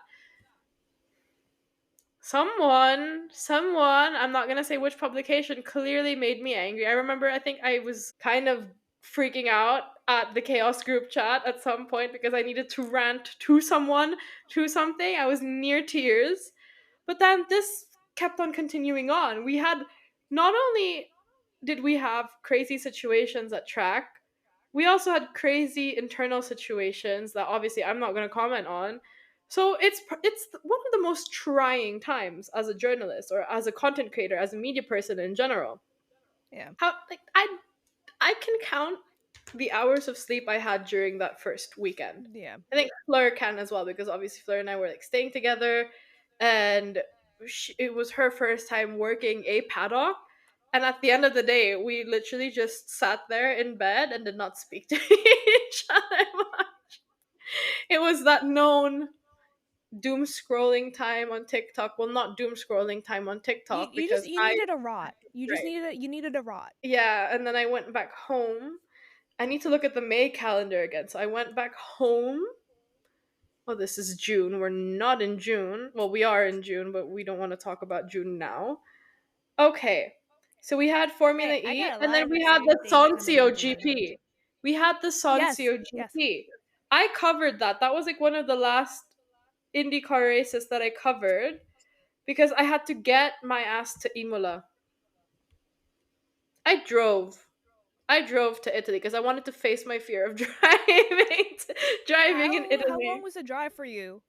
[SPEAKER 2] Someone, I'm not gonna say which publication, clearly made me angry. I remember, I think I was kind of freaking out at the chaos group chat at some point because I needed to rant to someone, to something. I was near tears. But then this kept on continuing on. Not only did we have crazy situations at track, we also had crazy internal situations that obviously I'm not going to comment on. So it's one of the most trying times as a journalist or as a content creator, as a media person in general.
[SPEAKER 1] Yeah.
[SPEAKER 2] How like I can count. the hours of sleep I had during that first weekend.
[SPEAKER 1] Yeah.
[SPEAKER 2] I think Fleur can as well because obviously Fleur and I were like staying together, and it was her first time working a paddock. And at the end of the day, we literally just sat there in bed and did not speak to each other much. It was that known doom scrolling time on TikTok. Well, not doom scrolling time on TikTok because
[SPEAKER 1] You
[SPEAKER 2] I
[SPEAKER 1] needed a rot. You just
[SPEAKER 2] right.
[SPEAKER 1] needed you needed a rot.
[SPEAKER 2] Yeah, and then I went back home. I need to look at the May calendar again. So I went back home. Oh, this is June. We're not in June. Well, we are in June, but we don't want to talk about June now. Okay. So we had Formula
[SPEAKER 1] Hey, I
[SPEAKER 2] E,
[SPEAKER 1] got a
[SPEAKER 2] and
[SPEAKER 1] lot
[SPEAKER 2] then
[SPEAKER 1] of
[SPEAKER 2] we had
[SPEAKER 1] exciting
[SPEAKER 2] the
[SPEAKER 1] things coming
[SPEAKER 2] Soncio
[SPEAKER 1] in June.
[SPEAKER 2] GP. We had the
[SPEAKER 1] Yes,
[SPEAKER 2] Soncio
[SPEAKER 1] yes.
[SPEAKER 2] GP. I covered that. That was like one of the last IndyCar races that I covered because I had to get my ass to Imola. I drove. I drove to Italy because I wanted to face my fear of driving in
[SPEAKER 1] How long
[SPEAKER 2] Italy.
[SPEAKER 1] was the drive for you?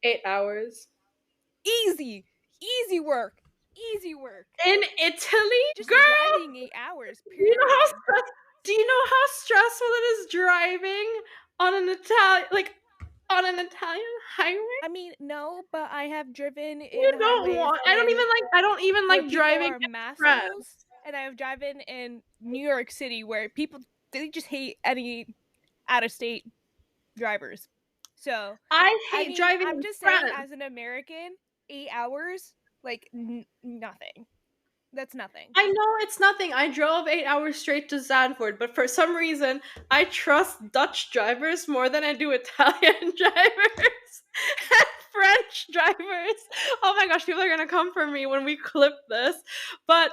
[SPEAKER 2] 8 hours.
[SPEAKER 1] Easy, easy work, easy work.
[SPEAKER 2] In Italy?
[SPEAKER 1] Just
[SPEAKER 2] Girl!
[SPEAKER 1] driving 8 hours.
[SPEAKER 2] Do you know how
[SPEAKER 1] Period.
[SPEAKER 2] do you know how stressful it is driving on an Italian highway?
[SPEAKER 1] I mean, no, but I have driven in
[SPEAKER 2] You don't
[SPEAKER 1] highways
[SPEAKER 2] want
[SPEAKER 1] in
[SPEAKER 2] I don't even
[SPEAKER 1] where
[SPEAKER 2] like
[SPEAKER 1] people
[SPEAKER 2] driving
[SPEAKER 1] are
[SPEAKER 2] in
[SPEAKER 1] massive,
[SPEAKER 2] France.
[SPEAKER 1] and I've driven in New York City where people they just hate any out of state drivers. So,
[SPEAKER 2] I
[SPEAKER 1] I
[SPEAKER 2] hate
[SPEAKER 1] mean,
[SPEAKER 2] driving
[SPEAKER 1] I'm
[SPEAKER 2] in
[SPEAKER 1] just saying,
[SPEAKER 2] France.
[SPEAKER 1] as an American, 8 hours, like nothing. That's nothing.
[SPEAKER 2] I know it's nothing. I drove 8 hours straight to Zandvoort, but for some reason, I trust Dutch drivers more than I do Italian drivers and French drivers. Oh my gosh, people are gonna come for me when we clip this. But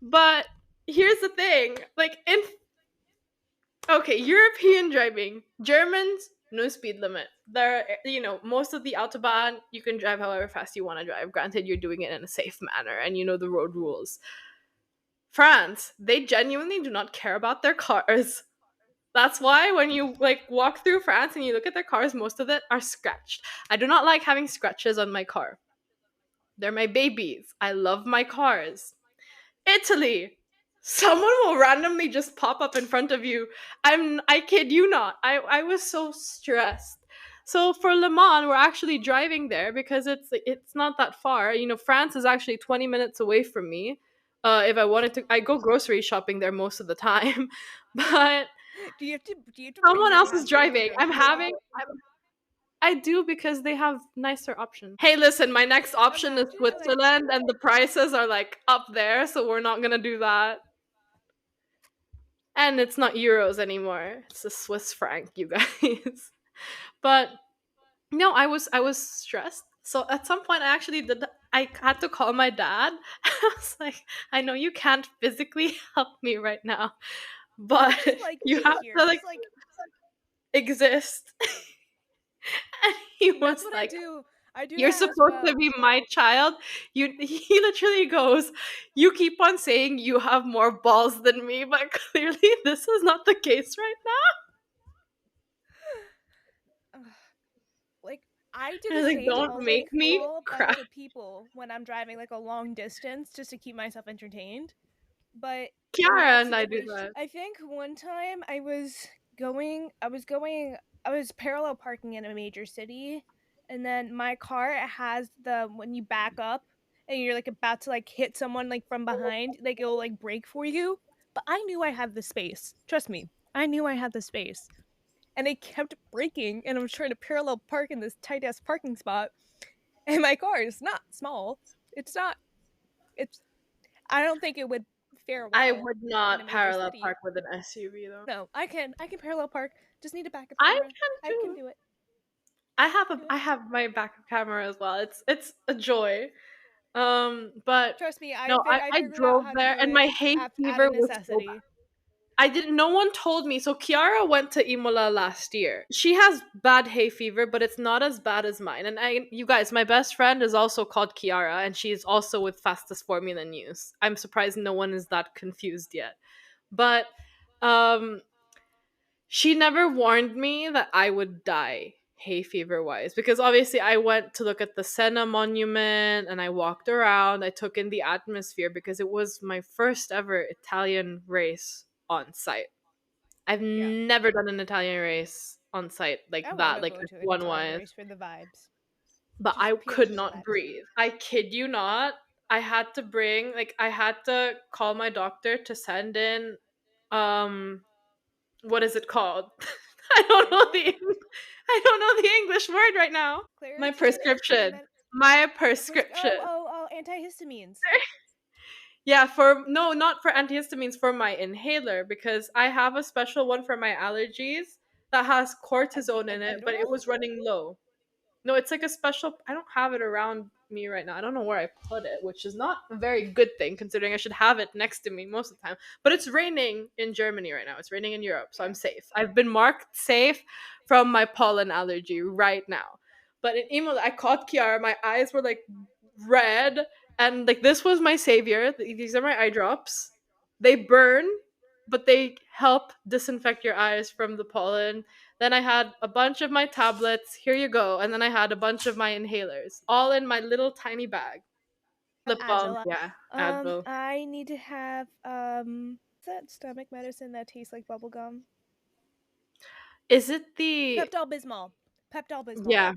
[SPEAKER 2] but here's the thing: like in okay, European driving, Germans no speed limit. There, most of the autobahn you can drive however fast you want to drive. Granted, you're doing it in a safe manner and you know the road rules. France, they genuinely do not care about their cars. That's why when you like walk through France and you look at their cars, most of it are scratched. I do not like having scratches on my car. They're my babies. I love my cars. Italy. Someone will randomly just pop up in front of you. I kid you not. I was so stressed. So for Le Mans, we're actually driving there because it's not that far. France is actually 20 minutes away from me. If I wanted to, I go grocery shopping there most of the time. But
[SPEAKER 1] Do you have to bring
[SPEAKER 2] someone
[SPEAKER 1] your
[SPEAKER 2] else is
[SPEAKER 1] passport to
[SPEAKER 2] driving.
[SPEAKER 1] drive there though?
[SPEAKER 2] I do because they have nicer options. Hey, listen, my next option is
[SPEAKER 1] Imagine like
[SPEAKER 2] Switzerland, and the prices are like up there, so we're not gonna do that. And it's not euros anymore. It's a Swiss franc, you guys. But no, I was stressed. So at some point I actually did I had to call my dad. I was like, I know you can't physically help me right now, but
[SPEAKER 1] just like
[SPEAKER 2] you
[SPEAKER 1] be
[SPEAKER 2] have
[SPEAKER 1] here.
[SPEAKER 2] to like
[SPEAKER 1] Just like
[SPEAKER 2] exist. And he
[SPEAKER 1] that's
[SPEAKER 2] was
[SPEAKER 1] what I
[SPEAKER 2] like,
[SPEAKER 1] do. I do
[SPEAKER 2] you're
[SPEAKER 1] that as
[SPEAKER 2] supposed to
[SPEAKER 1] well.
[SPEAKER 2] be my child. He literally goes, you keep on saying you have more balls than me, but clearly this is not the case right
[SPEAKER 1] Ugh. Like I do
[SPEAKER 2] now. I
[SPEAKER 1] the
[SPEAKER 2] was like,
[SPEAKER 1] same.
[SPEAKER 2] don't
[SPEAKER 1] I'll
[SPEAKER 2] make
[SPEAKER 1] like
[SPEAKER 2] me
[SPEAKER 1] call a bunch
[SPEAKER 2] cry.
[SPEAKER 1] of people when I'm driving like a long distance just to keep myself entertained. But in
[SPEAKER 2] Kiara
[SPEAKER 1] that
[SPEAKER 2] and I do
[SPEAKER 1] situation,
[SPEAKER 2] that.
[SPEAKER 1] I think one time I was parallel parking in a major city, and then my car has the when you back up and you're like about to like hit someone like from behind, like it'll like brake for you. But I knew I had the space. Trust me, I knew I had the space, and it kept braking, and I was trying to parallel park in this tight ass parking spot, and my car is not small. It's not. It's I don't think it would fare
[SPEAKER 2] I
[SPEAKER 1] well
[SPEAKER 2] would
[SPEAKER 1] in a
[SPEAKER 2] not
[SPEAKER 1] major
[SPEAKER 2] parallel
[SPEAKER 1] city.
[SPEAKER 2] park with an SUV though.
[SPEAKER 1] No, I can parallel park. Just need a backup
[SPEAKER 2] I
[SPEAKER 1] camera.
[SPEAKER 2] can
[SPEAKER 1] I can
[SPEAKER 2] too.
[SPEAKER 1] do it. I can do
[SPEAKER 2] I
[SPEAKER 1] it.
[SPEAKER 2] have my backup camera as well. It's a joy. But
[SPEAKER 1] Trust me,
[SPEAKER 2] no,
[SPEAKER 1] I
[SPEAKER 2] I
[SPEAKER 1] figured out
[SPEAKER 2] drove
[SPEAKER 1] how to
[SPEAKER 2] there
[SPEAKER 1] do
[SPEAKER 2] and
[SPEAKER 1] it
[SPEAKER 2] my hay
[SPEAKER 1] out of
[SPEAKER 2] fever was so bad.
[SPEAKER 1] necessity.
[SPEAKER 2] I didn't no one told me. So Kiara went to Imola last year. She has bad hay fever, but it's not as bad as mine. And you guys, my best friend is also called Kiara and she's also with Fastest Formula News. I'm surprised no one is that confused yet. But um she never warned me that I would die hay fever wise because obviously I went to look at the Senna monument and I walked around. I took in the atmosphere because it was my first ever Italian race on site. I've
[SPEAKER 1] Yeah.
[SPEAKER 2] never done an Italian race on site like
[SPEAKER 1] I want
[SPEAKER 2] that,
[SPEAKER 1] to
[SPEAKER 2] like
[SPEAKER 1] go to an
[SPEAKER 2] F1
[SPEAKER 1] Italian
[SPEAKER 2] wise.
[SPEAKER 1] race for the vibes.
[SPEAKER 2] But I
[SPEAKER 1] Just
[SPEAKER 2] could
[SPEAKER 1] purely for the
[SPEAKER 2] not
[SPEAKER 1] vibes.
[SPEAKER 2] breathe. I kid you not. I had to bring like I had to call my doctor to send in um what is it called? I don't know
[SPEAKER 1] Claritin?
[SPEAKER 2] the I don't know the English word right now. My
[SPEAKER 1] Claritin?
[SPEAKER 2] prescription. My
[SPEAKER 1] Oh,
[SPEAKER 2] prescription.
[SPEAKER 1] oh, oh, antihistamines.
[SPEAKER 2] Yeah, for no, not for antihistamines, for my inhaler because I have a special one for my allergies that has cortisone in it, but
[SPEAKER 1] Adderall?
[SPEAKER 2] it was running low. No, it's like a special. I don't have it around me right now. I don't know where I put it, which is not a very good thing considering I should have it next to me most of the time. But it's raining in Germany right now. It's raining in Europe, so I'm
[SPEAKER 1] Yeah.
[SPEAKER 2] safe. I've been marked safe from my pollen allergy right now. But in email, I caught Kiara. My eyes were like red, and like this was my savior. These are my eye drops. They burn, but they help disinfect your eyes from the pollen. Then I had a bunch of my tablets. Here you go. And then I had a bunch of my inhalers, all in my little tiny bag. Lip balm,
[SPEAKER 1] Advil.
[SPEAKER 2] yeah, Advil.
[SPEAKER 1] I need to have what's that stomach medicine that tastes like bubble gum?
[SPEAKER 2] Is it the?
[SPEAKER 1] Pepto Bismol. Pepto Bismol.
[SPEAKER 2] Yeah,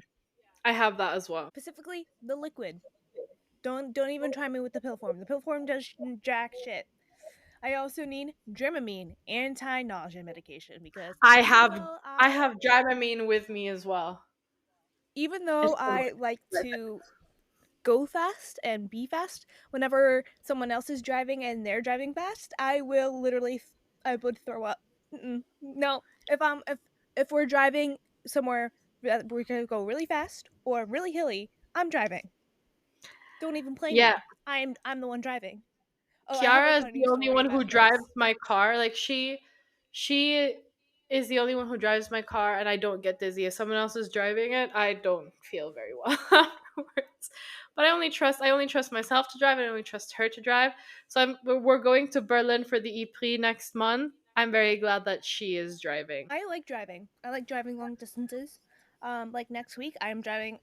[SPEAKER 2] I have that as well.
[SPEAKER 1] Specifically the liquid. Don't even try me with the pill form. The pill form does jack shit. I also need Dramamine, anti-nausea medication, because
[SPEAKER 2] I have I have Dramamine with me as well.
[SPEAKER 1] even
[SPEAKER 2] It's
[SPEAKER 1] though
[SPEAKER 2] so
[SPEAKER 1] I like
[SPEAKER 2] much.
[SPEAKER 1] to go fast and be fast, whenever someone else is driving and they're driving fast, I will literally I would throw up. No, if we're driving somewhere that we're gonna go really fast or really hilly, I'm driving. Don't even play
[SPEAKER 2] Yeah,
[SPEAKER 1] me. I'm the one driving. Oh, I have a
[SPEAKER 2] Kiara is
[SPEAKER 1] funny
[SPEAKER 2] the only
[SPEAKER 1] story
[SPEAKER 2] one who
[SPEAKER 1] about
[SPEAKER 2] drives
[SPEAKER 1] this.
[SPEAKER 2] my car. Like she is the only one who drives my car, and I don't get dizzy. If someone else is driving it, I don't feel very well afterwards. But I only trust myself to drive, and I only trust her to drive. So we're going to Berlin for the E-Prix next month. I'm very glad that she is driving.
[SPEAKER 1] I like driving. I like driving long distances. Like next week, I'm driving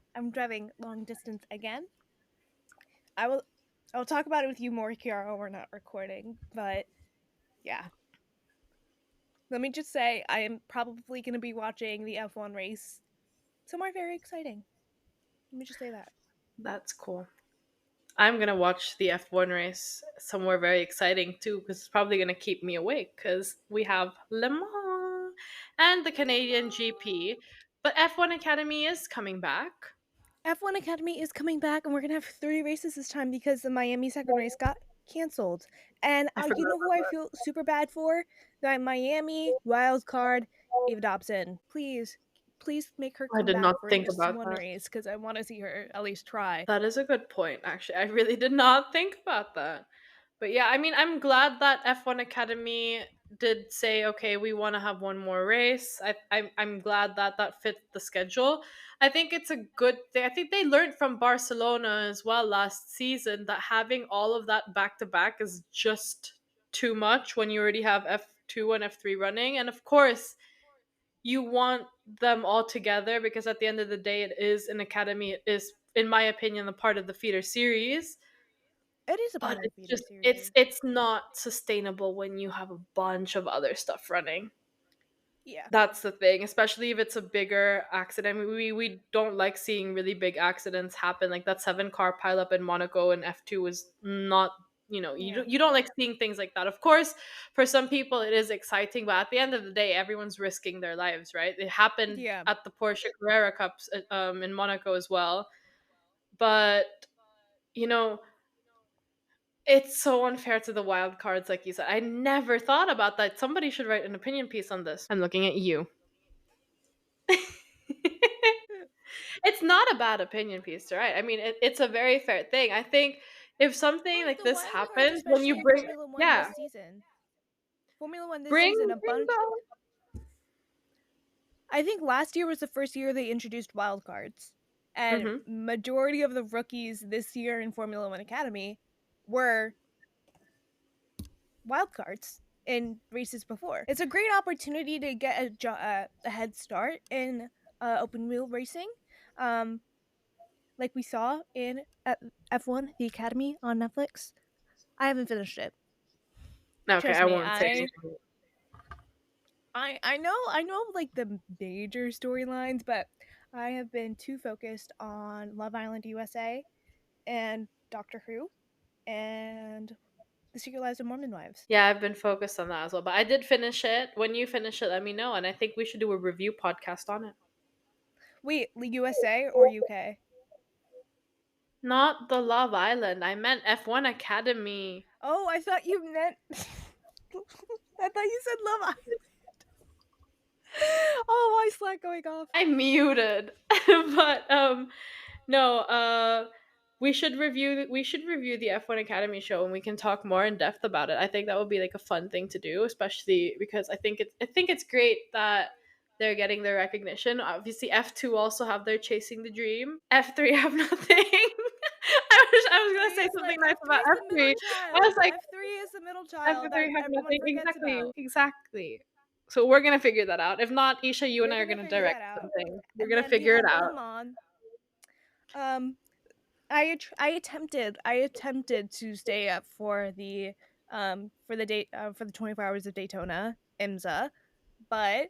[SPEAKER 1] long distance again. I will. I'll talk about it with you more, Kiara. We're not recording, but yeah. Let me just say, I am probably going to be watching the F1 race somewhere very exciting. Let me just say that.
[SPEAKER 2] That's cool. I'm gonna watch the F1 race somewhere very exciting too, because it's probably gonna keep me awake. Because we have Le Mans and the Canadian GP, but F1 Academy is coming back.
[SPEAKER 1] F1 Academy is coming back, and we're gonna have 3 races this time because the Miami second race got canceled. And
[SPEAKER 2] I
[SPEAKER 1] you
[SPEAKER 2] forgot
[SPEAKER 1] know who
[SPEAKER 2] about
[SPEAKER 1] I
[SPEAKER 2] that.
[SPEAKER 1] feel super bad for? That Miami wild card, Ava Dobson. Please, please make her
[SPEAKER 2] I
[SPEAKER 1] come
[SPEAKER 2] did
[SPEAKER 1] back
[SPEAKER 2] not
[SPEAKER 1] for
[SPEAKER 2] think
[SPEAKER 1] just
[SPEAKER 2] about
[SPEAKER 1] one
[SPEAKER 2] that.
[SPEAKER 1] race because I want to see her at least try.
[SPEAKER 2] That is a good point, actually. I really did not think about that. But yeah, I mean, I'm glad that F1 Academy did say, okay, we want to have one more race. I'm glad that that fit the schedule. I think it's a good thing. I think they learned from Barcelona as well last season that having all of that back to back is just too much when you already have F2 and F3 running. And of course, you want them all together because at the end of the day, it is an academy. It is, in my opinion, a part of the feeder series,
[SPEAKER 1] It is a
[SPEAKER 2] but
[SPEAKER 1] part of the
[SPEAKER 2] it's
[SPEAKER 1] feeder
[SPEAKER 2] just
[SPEAKER 1] series.
[SPEAKER 2] it's not sustainable when you have a bunch of other stuff running.
[SPEAKER 1] Yeah.
[SPEAKER 2] That's the thing, especially if it's a bigger accident. We don't like seeing really big accidents happen. Like that 7 car pileup in Monaco and F2 was not,
[SPEAKER 1] Yeah.
[SPEAKER 2] you don't like seeing things like that. Of course, for some people it is exciting, but at the end of the day, everyone's risking their lives, right? It happened
[SPEAKER 1] Yeah.
[SPEAKER 2] at the Porsche Carrera Cups in Monaco as well. But you know, it's so unfair to the wild cards, like you said. I never thought about that. Somebody should write an opinion piece on this. I'm looking at you. It's not a bad opinion piece to write. I mean, it's a very fair thing. I think if something
[SPEAKER 1] Like
[SPEAKER 2] like
[SPEAKER 1] the
[SPEAKER 2] this
[SPEAKER 1] wild cards,
[SPEAKER 2] happens, when
[SPEAKER 1] especially
[SPEAKER 2] you
[SPEAKER 1] in
[SPEAKER 2] bring,
[SPEAKER 1] Formula One
[SPEAKER 2] yeah,
[SPEAKER 1] this season. Formula One this
[SPEAKER 2] bring
[SPEAKER 1] season,
[SPEAKER 2] bring the
[SPEAKER 1] I think last year was the first year they introduced wild cards, and
[SPEAKER 2] hmm
[SPEAKER 1] majority of the rookies this year in Formula One Academy were wild cards in races before. It's a great opportunity to get a head start in open wheel racing, um, like we saw in F1 The Academy on Netflix. I haven't finished it.
[SPEAKER 2] Okay,
[SPEAKER 1] Trust
[SPEAKER 2] I
[SPEAKER 1] me,
[SPEAKER 2] won't say
[SPEAKER 1] I
[SPEAKER 2] anything.
[SPEAKER 1] I know like the major storylines, but I have been too focused on Love Island USA and Doctor Who and The Secret Lives of Mormon Wives.
[SPEAKER 2] Yeah, I've been focused on that as well. But I did finish it. When you finish it, let me know. And I think we should do a review podcast on it.
[SPEAKER 1] Wait, USA or UK?
[SPEAKER 2] Not the Love Island. I meant F1 Academy.
[SPEAKER 1] Oh, I thought you meant. I thought you said Love Island. Oh, why is Slack going off?
[SPEAKER 2] I muted. But no, we should review the F1 Academy show and we can talk more in depth about it. I think that would be like a fun thing to do, especially because I think it's great that they're getting their recognition. Obviously F2 also have their chasing the dream. F3 have nothing. I was gonna say something nice
[SPEAKER 1] F3
[SPEAKER 2] about
[SPEAKER 1] is the middle
[SPEAKER 2] F3. I was
[SPEAKER 1] child.
[SPEAKER 2] like,
[SPEAKER 1] F3 is the middle child that
[SPEAKER 2] F3 have
[SPEAKER 1] everyone
[SPEAKER 2] nothing.
[SPEAKER 1] forgets
[SPEAKER 2] Exactly.
[SPEAKER 1] about.
[SPEAKER 2] Exactly. So we're gonna figure that out. If not, Isha, you and
[SPEAKER 1] We're
[SPEAKER 2] I are
[SPEAKER 1] gonna
[SPEAKER 2] gonna
[SPEAKER 1] figure
[SPEAKER 2] direct
[SPEAKER 1] that out.
[SPEAKER 2] something. We're
[SPEAKER 1] And
[SPEAKER 2] gonna
[SPEAKER 1] then we
[SPEAKER 2] figure it
[SPEAKER 1] have
[SPEAKER 2] out.
[SPEAKER 1] Le Mans. Um, I attempted to stay up for the 24 hours of Daytona IMSA, but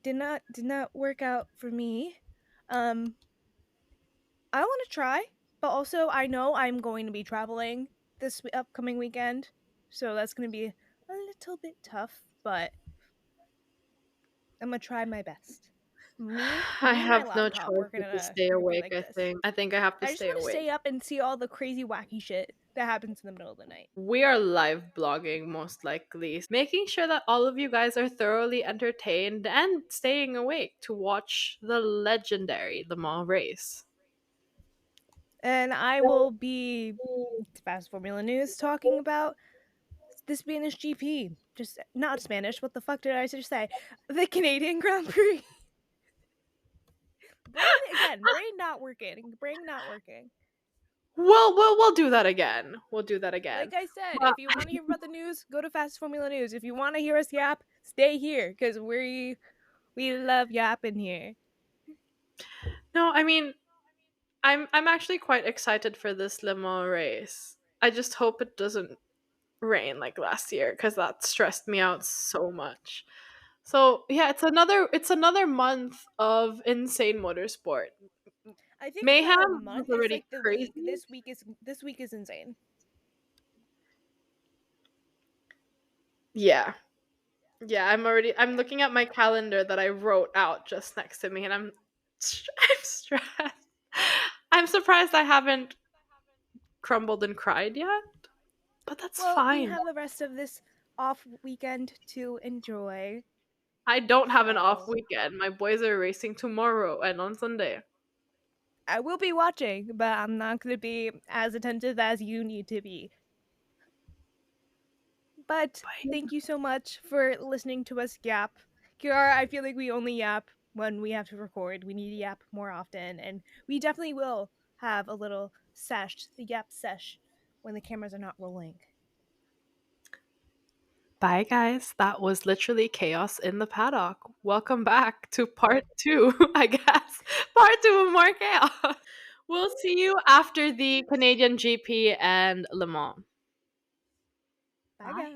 [SPEAKER 1] did not work out for me. Um, I want to try, but also I know I'm going to be traveling this upcoming weekend, so that's going to be a little bit tough, but I'm gonna try my best. Me,
[SPEAKER 2] I
[SPEAKER 1] me and my
[SPEAKER 2] have no
[SPEAKER 1] laptop,
[SPEAKER 2] choice
[SPEAKER 1] we're
[SPEAKER 2] but to
[SPEAKER 1] gonna
[SPEAKER 2] stay
[SPEAKER 1] we're gonna be
[SPEAKER 2] awake,
[SPEAKER 1] like
[SPEAKER 2] I
[SPEAKER 1] this.
[SPEAKER 2] think. I think I have to
[SPEAKER 1] I just
[SPEAKER 2] stay
[SPEAKER 1] want to
[SPEAKER 2] awake.
[SPEAKER 1] stay up and see all the crazy wacky shit that happens in the middle of the night.
[SPEAKER 2] We are live blogging most likely, making sure that all of you guys are thoroughly entertained and staying awake to watch the legendary Le Mans race.
[SPEAKER 1] And I will be Fast Formula News talking about the Spanish GP. Just not Spanish. What the fuck did I just say? The Canadian Grand Prix. Brain not working. Brain not working.
[SPEAKER 2] Well, we'll do that again. We'll do that again.
[SPEAKER 1] Like I said,
[SPEAKER 2] But
[SPEAKER 1] if you want to hear about the news, go to Fast Formula News. If you want to hear us yap, stay here because we love yapping here.
[SPEAKER 2] no, I mean, I'm actually quite excited for this Le Mans race. I just hope it doesn't rain like last year because that stressed me out so much. So yeah, it's another month of insane motorsport.
[SPEAKER 1] I think it's not a
[SPEAKER 2] Mayhem was
[SPEAKER 1] month. It's
[SPEAKER 2] already
[SPEAKER 1] like the week.
[SPEAKER 2] crazy.
[SPEAKER 1] This week is insane.
[SPEAKER 2] Yeah. Yeah, I'm looking at my calendar that I wrote out just next to me and I'm stressed. I'm surprised I haven't crumbled and cried yet, but that's
[SPEAKER 1] Well, we
[SPEAKER 2] fine.
[SPEAKER 1] have the rest of this off weekend to enjoy.
[SPEAKER 2] I don't have an off
[SPEAKER 1] So
[SPEAKER 2] weekend. My boys are racing tomorrow and on Sunday.
[SPEAKER 1] I will be watching, but I'm not going to be as attentive as you need to be. But
[SPEAKER 2] But
[SPEAKER 1] thank you so much for listening to us yap. Kiara, I feel like we only yap when we have to record. We need to yap more often, and we definitely will have a little sesh, the yap sesh, when the cameras are not rolling.
[SPEAKER 2] bye, guys. That was literally chaos in the paddock. Welcome back to part two, I guess. Part two of more chaos. We'll see you after the Canadian GP and Le Mans.
[SPEAKER 1] Bye, guys.